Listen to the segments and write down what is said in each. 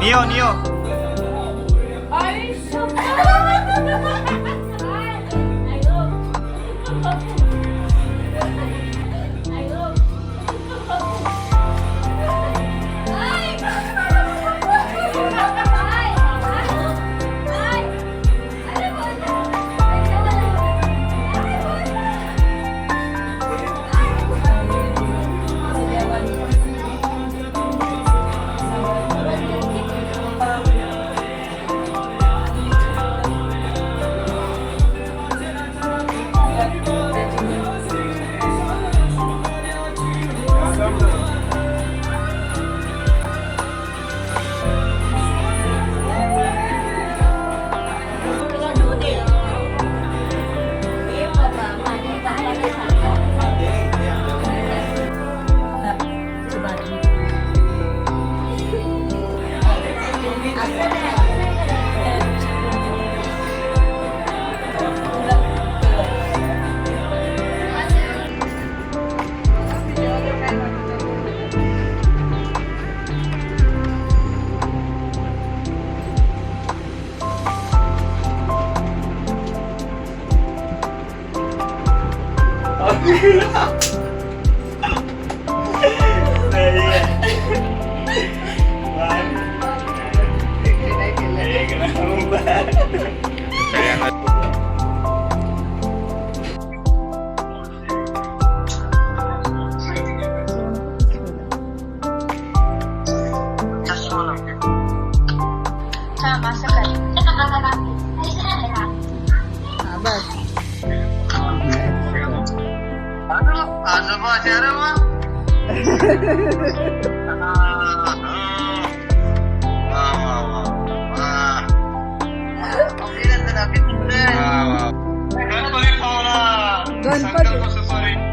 नियो नियो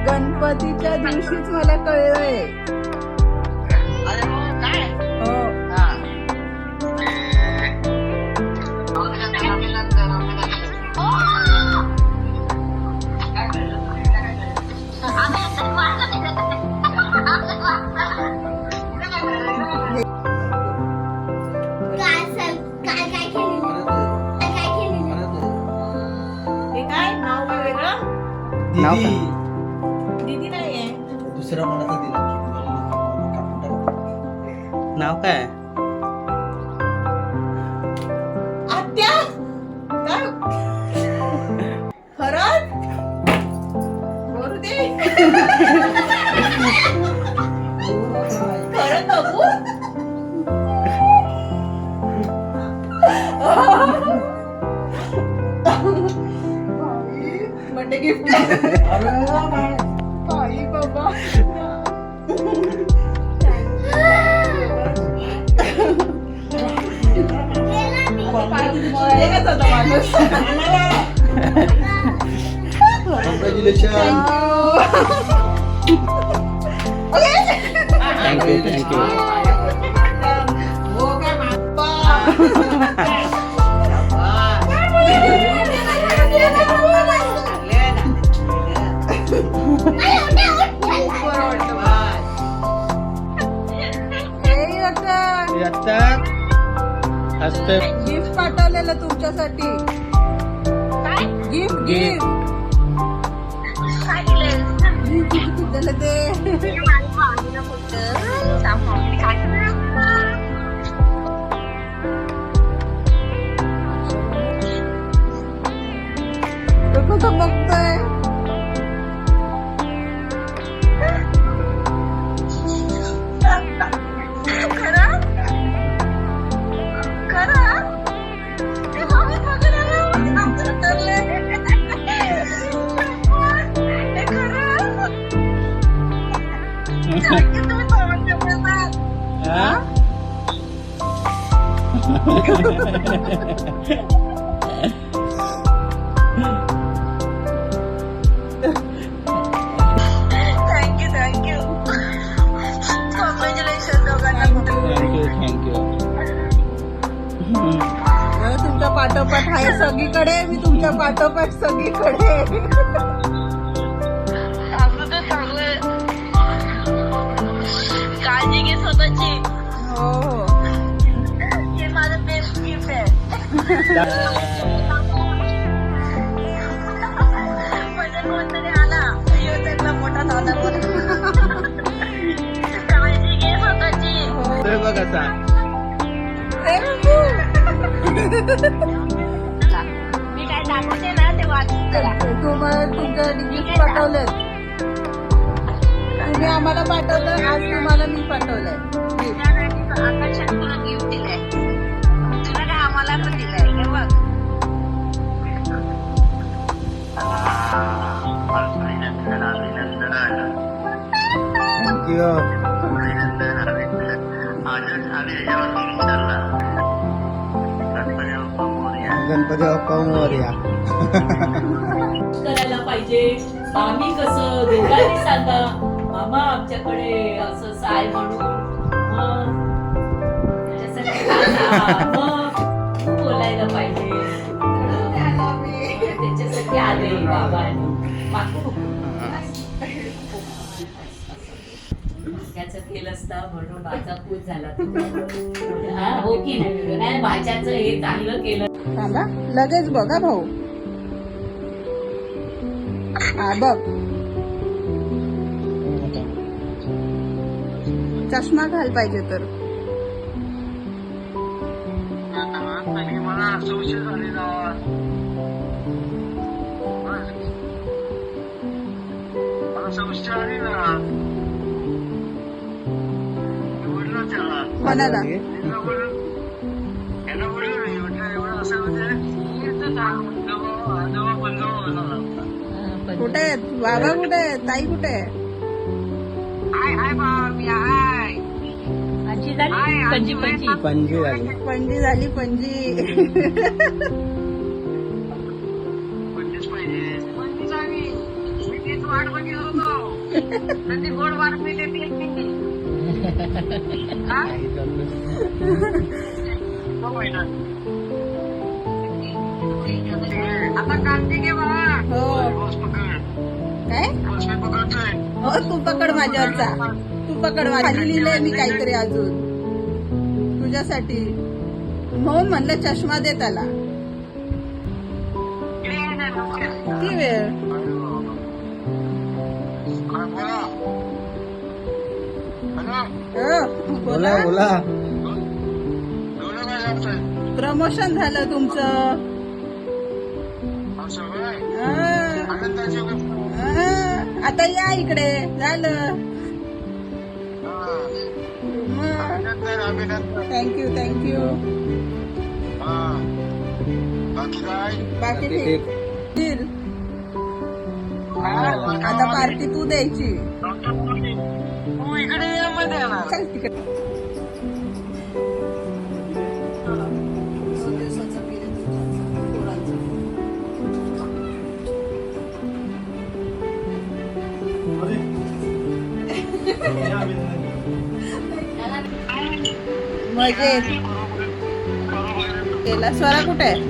गणपतीच्या दिवशीच मला कळलंय. दीदी नाहीये दुसरा कोणाचा दिला नाव काय आत्या काय खरंच बोलू दे खरं बघू बर्थडे गिफ्ट आई बाबा कॉंग्रॅच्युलेशन. थँक्यू थँक्यू गिफ्ट पाठवलेलं तुमच्यासाठी. गिफ्ट गिफ्ट त्याला ते तो कुठं बघतोय. थँक्यू कॉंग्रॅच्युलेशन दोघांना. तुमच्या पाठोपाठ आहे सगळीकडे. मी तुमच्या पाठोपाठ सगळीकडे. काळजी घे स्वतःची. हो म्हणजे कोणतरी आला यो त्यातला मोठा दादा बोल काळजी घे स्वतःची तर बघ असा मी काय दाखवते ना ते वाचून करा तुम्हाला तुमच्यासाठी गिफ्ट पाठवलं. तुम्ही आम्हाला पाठवलं, आज तुम्हाला मी पाठवलंय gift. आकर्षण तुला गिफ्ट दिलंय तुला काय आम्हाला पण दिलंय हे बघ थँक्यू. गणपती बाप्पा मोरया. करायला पाहिजे. आम्ही कसं दोघांनी सांगा मामा आमच्याकडे असं साय म्हणून मग त्याच्यासाठी मग तू बोलायला पाहिजे. त्याच्यासाठी आले बाबा त्याचं केलंच ना म्हणून माझा खूप झाला हा, हो की नाही भाज्याचं हे चांगलं केलं. थांबा, लगेच बघा भाऊ. हा बघ, चष्मा घाल पाहिजे तर. कोणाला? कुठे आहेत बाबा, कुठे आहेत ताई, कुठे आहे? पणजी पणजी झाली. पणजी झाली, पणजी. गोड वाट मिळते आता कांदे घे बाबा. हो काय? हो तू पकड माझ्यावरचा, तू पकड. खाली लिहिलंय मी काहीतरी अजून तुझ्यासाठी, म्हणून म्हणलं चष्मा दे त्याला. किती वेळ? बोला बोला. प्रमोशन झालं तुमचं. आता या इकडे. झालं. Thank you thank you. बाकी ठीक. ठीक. आता पार्टी तू द्यायची. चल तिकडे. मजेत. केला स्वरा कुठे आहे?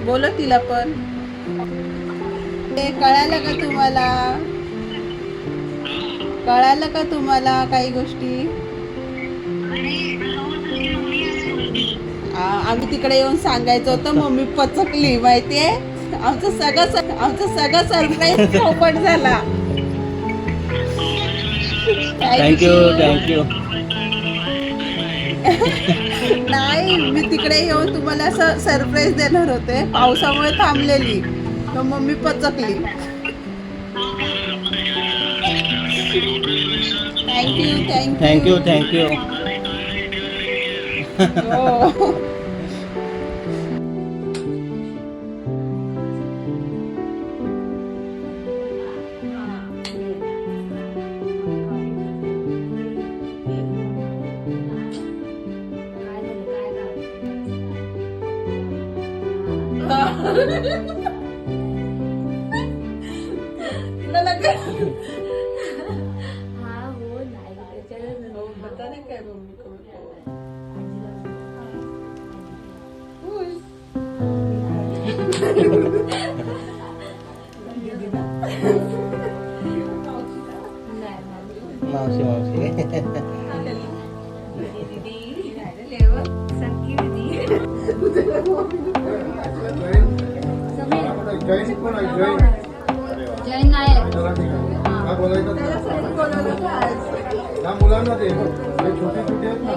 बोल तिला पण. कळालं का तुम्हाला? कळालं का तुम्हाला काही गोष्टी? आम्ही तिकडे येऊन सांगायचं होतं, मम्मी पचकली माहितीये. आमचं सगळं सरप्राईज चौपट झाला. Thank you thank you. नाही, मी तिकडे येऊन तुम्हाला असं सरप्राईज देणार होते, पावसामुळे थांबलेली तर मम्मी पचकली. Thank you thank you. हो. मावशी मावशी. जैन नायक काय बोलायचं त्याच्यासाठी बोलवलं होतं आज. त्या मुलांना ते छोटे छोटे आहेत ना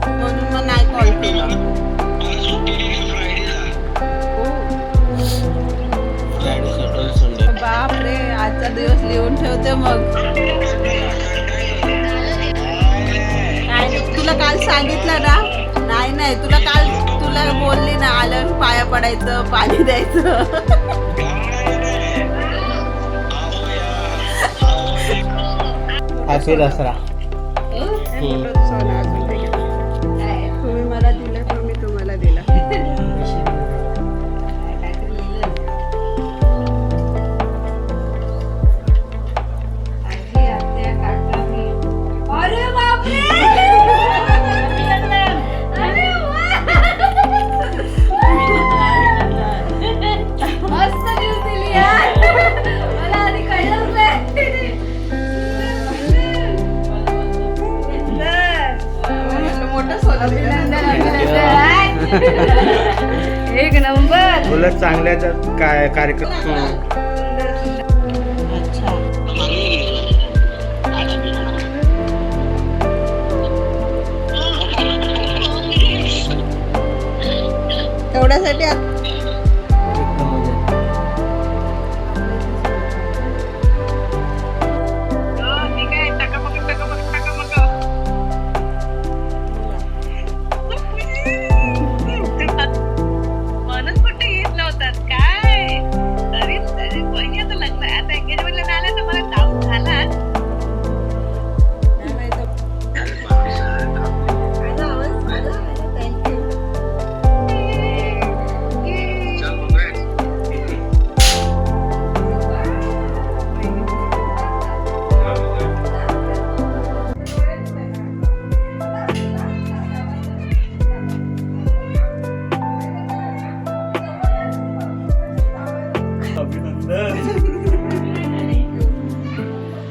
म्हणून मग नाही कॉल केला. बापरे, आजचा दिवस लिहून ठेवते मग. तुला काल सांगितलं ना? नाही तुला बोलली ना, आल्यावर पाया पडायचं, पाणी द्यायचं. हॅपी दसरा. तुम्ही मला दिलं तर मी तुम्हाला दिला. अरे बापरे अरे मस्त न्यूज दिली यार, मला आधी कळलंच नाही. मोठं सोनं दिलं. एक नंबर. उलट चांगल्याच काय कार्यक्रम. अच्छा. एवढ्यासाठी म्हणून कुठे येत नव्हतात काय तरी वहिनी आता लग्न आता एंगेजमेंटला नाही आल्या तर मला डाऊट झाला.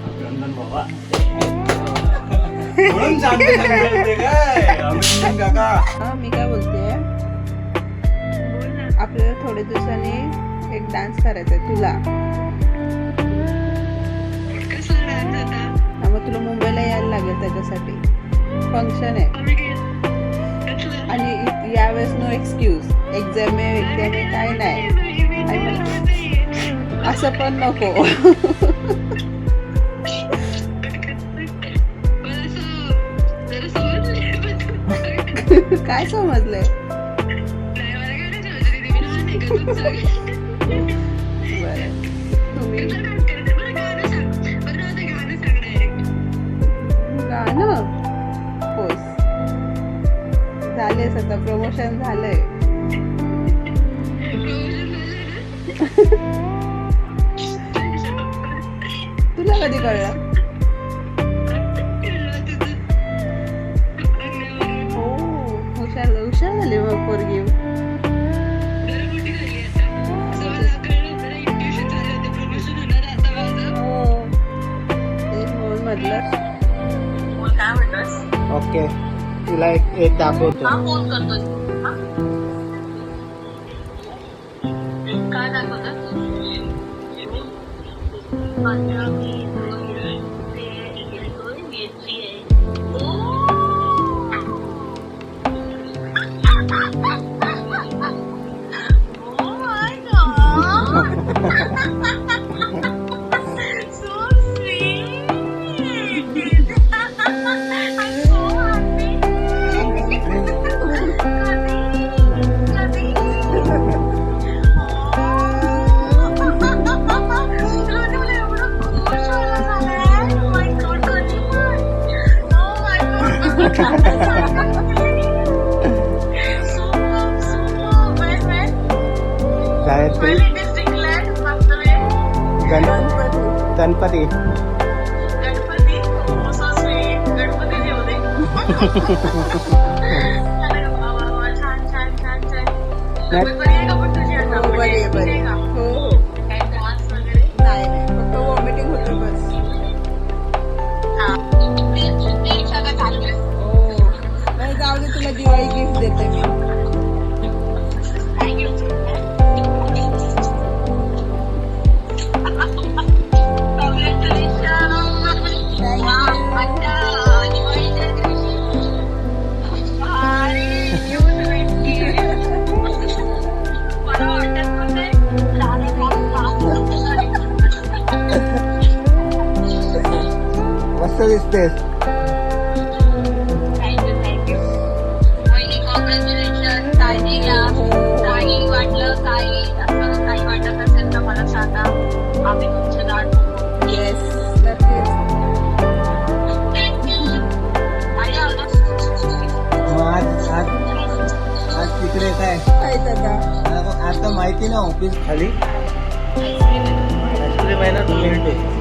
अभिनंदन बाबा. म्हणून सांगते काय अभिनंदन काका. मी काय बोलते, आपल्याला थोड्या दिवसांनी एक डान्स करायचा आहे तुला. मग तुला मुंबईला यायला लागेल त्याच्यासाठी. फंक्शन आहे आणि यावेळेस नो एक्सक्यूज. एक्झाम आहे काय नाही. आणि असं पण नको. काय समजलंय? बरं तुम्ही गाणं होस झालेस आता, प्रमोशन झालंय. तुला कधी कळलं? हो हुशार झाली मग पोरगी. हो तेच म्हणून म्हटलं. काय म्हणतोस? ओके तुला एक दाखवतो. हा फोन करतोय. काय दाखवतात? गायत्री गणपती वॉमिटिंग होतं बस. सगळं चालू सक्सेस. थँक्यू. वहिनी कॉंग्रॅच्युलेशन. काळजी घ्या. काही वाटलं काही असं काही वाटत असेल तर मला सांगा. आम्ही तुमचे लाड बघू. येस नक्कीच. आणि आम्हाला मग आज तिकडे काय काय दादा आता माहिती ना ऑफिस खाली आईस्क्रीम आहे ना, तो मिळतो.